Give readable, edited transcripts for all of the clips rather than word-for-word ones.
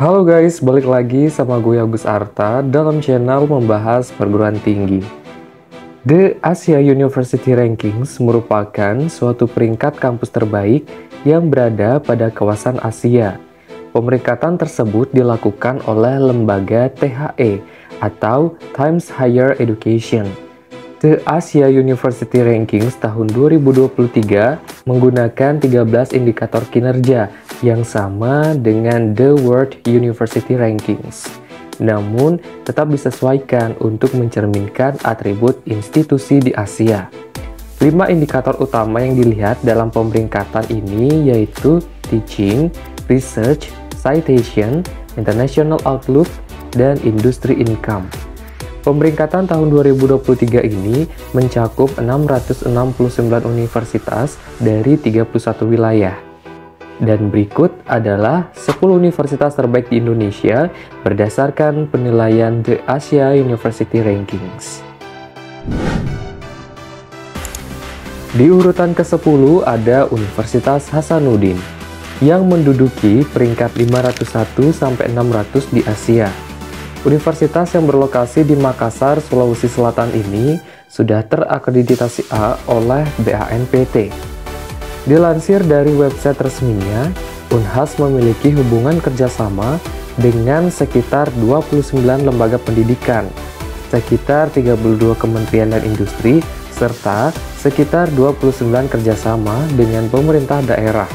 Halo guys, balik lagi sama gue Agus Arta dalam channel membahas perguruan tinggi. The Asia University Rankings merupakan suatu peringkat kampus terbaik yang berada pada kawasan Asia. Pemeringkatan tersebut dilakukan oleh lembaga THE atau Times Higher Education. The Asia University Rankings tahun 2023 menggunakan 13 indikator kinerja yang sama dengan The World University Rankings. Namun, tetap disesuaikan untuk mencerminkan atribut institusi di Asia. 5 indikator utama yang dilihat dalam pemeringkatan ini yaitu Teaching, Research, Citation, International Outlook, dan Industry Income. Pemeringkatan tahun 2023 ini mencakup 669 universitas dari 31 wilayah. Dan berikut adalah 10 universitas terbaik di Indonesia berdasarkan penilaian The Asia University Rankings. Di urutan ke-10 ada Universitas Hasanuddin yang menduduki peringkat 501 sampai 600 di Asia. Universitas yang berlokasi di Makassar, Sulawesi Selatan ini sudah terakreditasi A oleh BANPT. Dilansir dari website resminya, Unhas memiliki hubungan kerjasama dengan sekitar 29 lembaga pendidikan, sekitar 32 kementerian dan industri, serta sekitar 29 kerjasama dengan pemerintah daerah.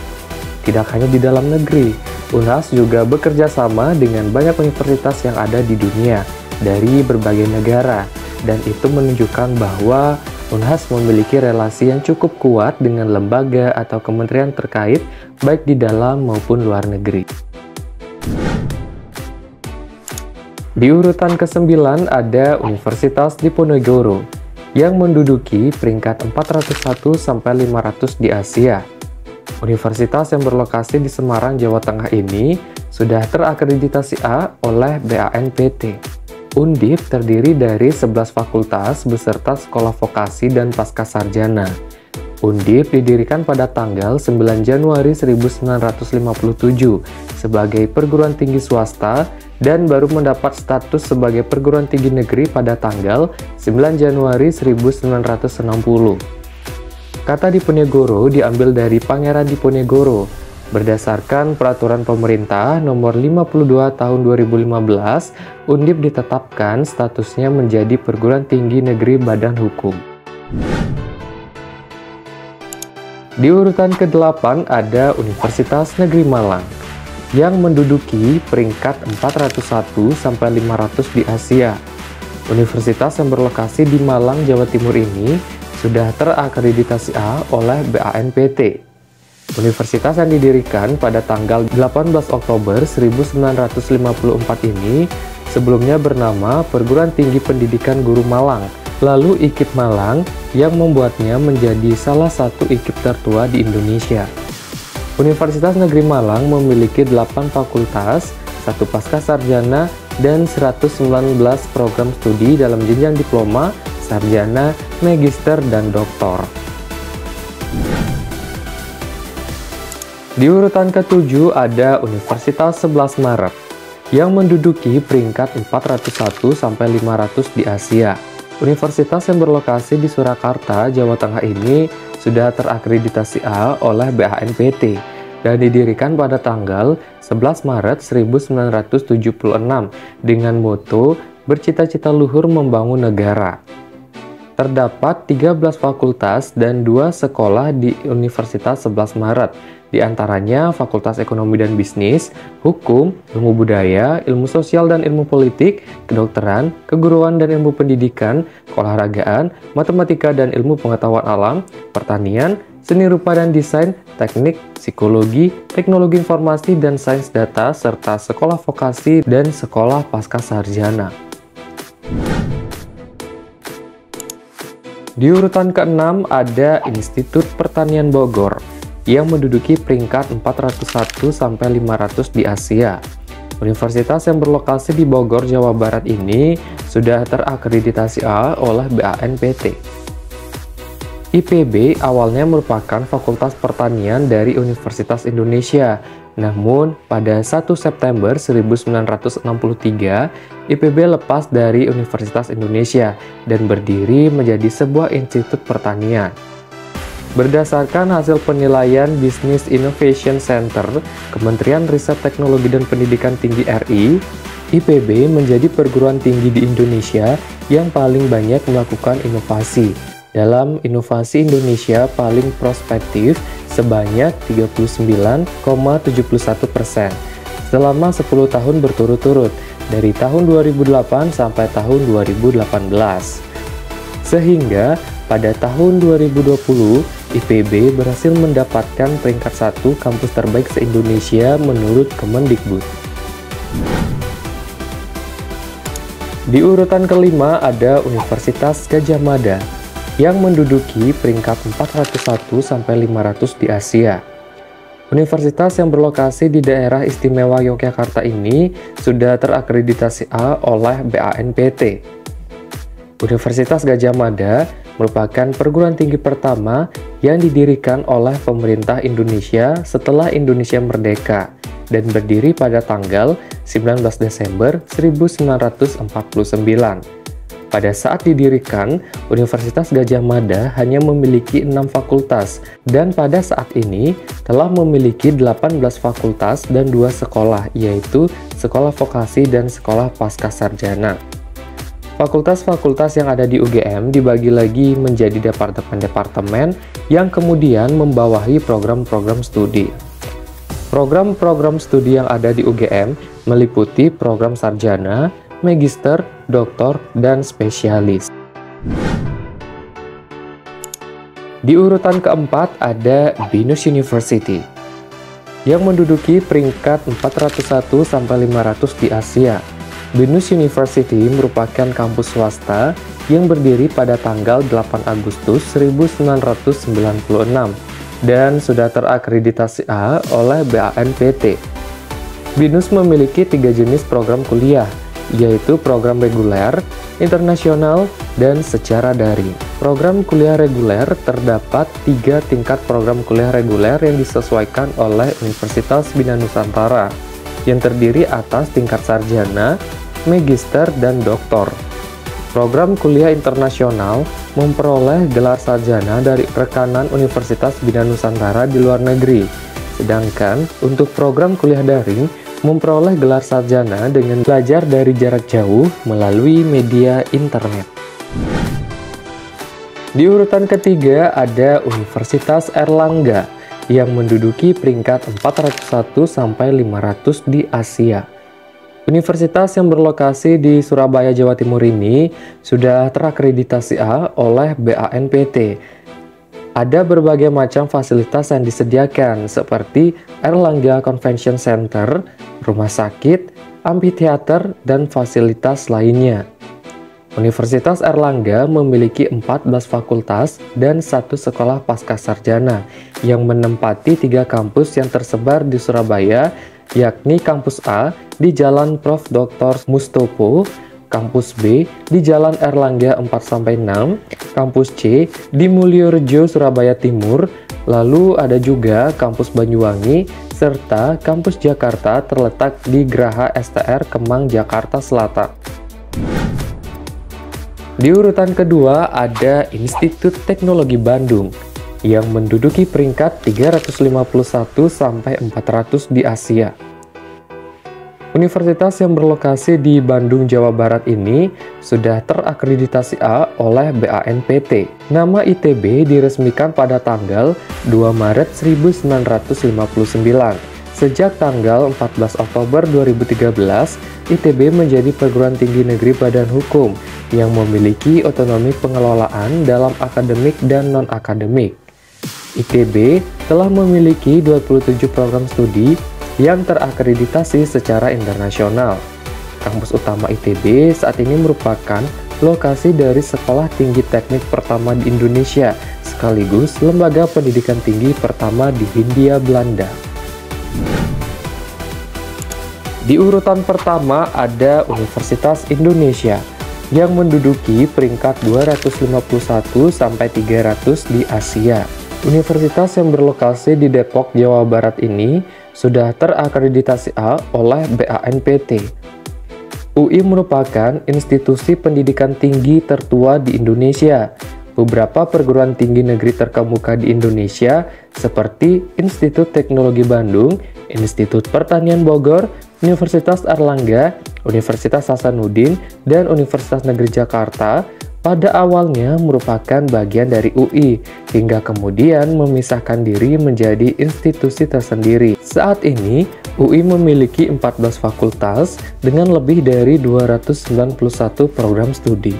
Tidak hanya di dalam negeri, Unhas juga bekerja sama dengan banyak universitas yang ada di dunia dari berbagai negara, dan itu menunjukkan bahwa Unhas memiliki relasi yang cukup kuat dengan lembaga atau kementerian terkait baik di dalam maupun luar negeri. Di urutan ke-9 ada Universitas Diponegoro yang menduduki peringkat 401 sampai 500 di Asia. Universitas yang berlokasi di Semarang, Jawa Tengah ini sudah terakreditasi A oleh BANPT. Undip terdiri dari 11 fakultas beserta sekolah vokasi dan pascasarjana. Undip didirikan pada tanggal 9 Januari 1957 sebagai perguruan tinggi swasta dan baru mendapat status sebagai perguruan tinggi negeri pada tanggal 9 Januari 1960. Kata Diponegoro diambil dari Pangeran Diponegoro. Berdasarkan peraturan pemerintah nomor 52 tahun 2015, Undip ditetapkan statusnya menjadi perguruan tinggi negeri badan hukum. Di urutan ke-8 ada Universitas Negeri Malang yang menduduki peringkat 401 sampai 500 di Asia. Universitas yang berlokasi di Malang, Jawa Timur ini sudah terakreditasi A oleh BANPT. Universitas yang didirikan pada tanggal 18 Oktober 1954 ini sebelumnya bernama Perguruan Tinggi Pendidikan Guru Malang, lalu IKIP Malang yang membuatnya menjadi salah satu IKIP tertua di Indonesia. Universitas Negeri Malang memiliki 8 fakultas, 1 pascasarjana, dan 119 program studi dalam jenjang diploma, sarjana, magister, dan doktor. Di urutan ke-7 ada Universitas 11 Maret yang menduduki peringkat 401 sampai 500 di Asia. Universitas yang berlokasi di Surakarta, Jawa Tengah ini sudah terakreditasi A oleh BANPT dan didirikan pada tanggal 11 Maret 1976 dengan moto bercita-cita luhur membangun negara. Terdapat 13 fakultas dan 2 sekolah di Universitas 11 Maret, di antaranya Fakultas Ekonomi dan Bisnis, Hukum, Ilmu Budaya, Ilmu Sosial dan Ilmu Politik, Kedokteran, Keguruan dan Ilmu Pendidikan, Keolahragaan, Matematika dan Ilmu Pengetahuan Alam, Pertanian, Seni Rupa dan Desain, Teknik, Psikologi, Teknologi Informasi dan Sains Data, serta Sekolah Vokasi dan Sekolah Pascasarjana. Di urutan ke-6 ada Institut Pertanian Bogor yang menduduki peringkat 401 sampai 500 di Asia. Universitas yang berlokasi di Bogor, Jawa Barat ini sudah terakreditasi A oleh BANPT. IPB awalnya merupakan Fakultas Pertanian dari Universitas Indonesia, Namun, pada 1 September 1963, IPB lepas dari Universitas Indonesia dan berdiri menjadi sebuah institut pertanian. Berdasarkan hasil penilaian Business Innovation Center, Kementerian Riset Teknologi dan Pendidikan Tinggi RI, IPB menjadi perguruan tinggi di Indonesia yang paling banyak melakukan inovasi. Dalam inovasi Indonesia paling prospektif sebanyak 39,71% selama 10 tahun berturut-turut dari tahun 2008 sampai tahun 2018. Sehingga pada tahun 2020, IPB berhasil mendapatkan peringkat 1 kampus terbaik se-Indonesia menurut Kemendikbud. Di urutan kelima ada Universitas Gadjah Mada yang menduduki peringkat 401-500 di Asia. Universitas yang berlokasi di daerah istimewa Yogyakarta ini sudah terakreditasi A oleh BANPT. Universitas Gadjah Mada merupakan perguruan tinggi pertama yang didirikan oleh pemerintah Indonesia setelah Indonesia merdeka dan berdiri pada tanggal 19 Desember 1949. Pada saat didirikan, Universitas Gadjah Mada hanya memiliki 6 fakultas dan pada saat ini telah memiliki 18 fakultas dan 2 sekolah, yaitu Sekolah Vokasi dan Sekolah Pascasarjana. Fakultas-fakultas yang ada di UGM dibagi lagi menjadi departemen-departemen yang kemudian membawahi program-program studi. Program-program studi yang ada di UGM meliputi program sarjana, magister, doktor, dan spesialis. Di urutan keempat ada BINUS University yang menduduki peringkat 401-500 di Asia. BINUS University merupakan kampus swasta yang berdiri pada tanggal 8 Agustus 1996 dan sudah terakreditasi A oleh BANPT. BINUS memiliki 3 jenis program kuliah, yaitu program reguler, internasional, dan secara daring. Program kuliah reguler terdapat 3 tingkat program kuliah reguler yang disesuaikan oleh Universitas Bina Nusantara, yang terdiri atas tingkat sarjana, magister, dan doktor. Program kuliah internasional memperoleh gelar sarjana dari rekanan Universitas Bina Nusantara di luar negeri, sedangkan untuk program kuliah daring memperoleh gelar sarjana dengan belajar dari jarak jauh melalui media internet. Di urutan ketiga ada Universitas Airlangga yang menduduki peringkat 401-500 di Asia. Universitas yang berlokasi di Surabaya, Jawa Timur ini sudah terakreditasi A oleh BANPT. Ada berbagai macam fasilitas yang disediakan seperti Airlangga Convention Center, rumah sakit, amphitheater, dan fasilitas lainnya. Universitas Airlangga memiliki 14 fakultas dan 1 sekolah pascasarjana yang menempati 3 kampus yang tersebar di Surabaya, yakni Kampus A di Jalan Prof. Dr. Mustopo, Kampus B di Jalan Airlangga 4-6, Kampus C di Mulyorejo, Surabaya Timur, lalu ada juga Kampus Banyuwangi, serta Kampus Jakarta terletak di Graha STR Kemang, Jakarta Selatan. Di urutan kedua ada Institut Teknologi Bandung yang menduduki peringkat 351-400 di Asia. Universitas yang berlokasi di Bandung, Jawa Barat ini sudah terakreditasi A oleh BANPT. Nama ITB diresmikan pada tanggal 2 Maret 1959. Sejak tanggal 14 Oktober 2013, ITB menjadi perguruan tinggi negeri badan hukum yang memiliki otonomi pengelolaan dalam akademik dan non-akademik. ITB telah memiliki 27 program studi yang terakreditasi secara internasional. Kampus utama ITB saat ini merupakan lokasi dari sekolah tinggi teknik pertama di Indonesia, sekaligus lembaga pendidikan tinggi pertama di Hindia Belanda. Di urutan pertama ada Universitas Indonesia yang menduduki peringkat 251-300 di Asia. Universitas yang berlokasi di Depok, Jawa Barat ini sudah terakreditasi A oleh BANPT. UI merupakan institusi pendidikan tinggi tertua di Indonesia. Beberapa perguruan tinggi negeri terkemuka di Indonesia seperti Institut Teknologi Bandung, Institut Pertanian Bogor, Universitas Airlangga, Universitas Hasanuddin, dan Universitas Negeri Jakarta pada awalnya merupakan bagian dari UI, hingga kemudian memisahkan diri menjadi institusi tersendiri. Saat ini, UI memiliki 14 fakultas dengan lebih dari 291 program studi.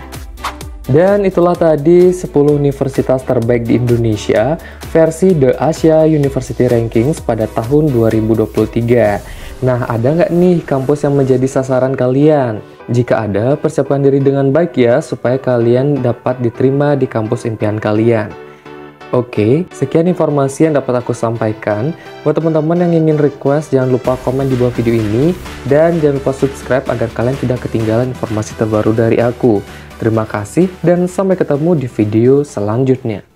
Dan itulah tadi 10 universitas terbaik di Indonesia versi The Asia University Rankings pada tahun 2023. Nah, ada nggak nih kampus yang menjadi sasaran kalian? Jika ada, persiapkan diri dengan baik ya, supaya kalian dapat diterima di kampus impian kalian. Oke, sekian informasi yang dapat aku sampaikan. Buat teman-teman yang ingin request, jangan lupa komen di bawah video ini. Dan jangan lupa subscribe agar kalian tidak ketinggalan informasi terbaru dari aku. Terima kasih dan sampai ketemu di video selanjutnya.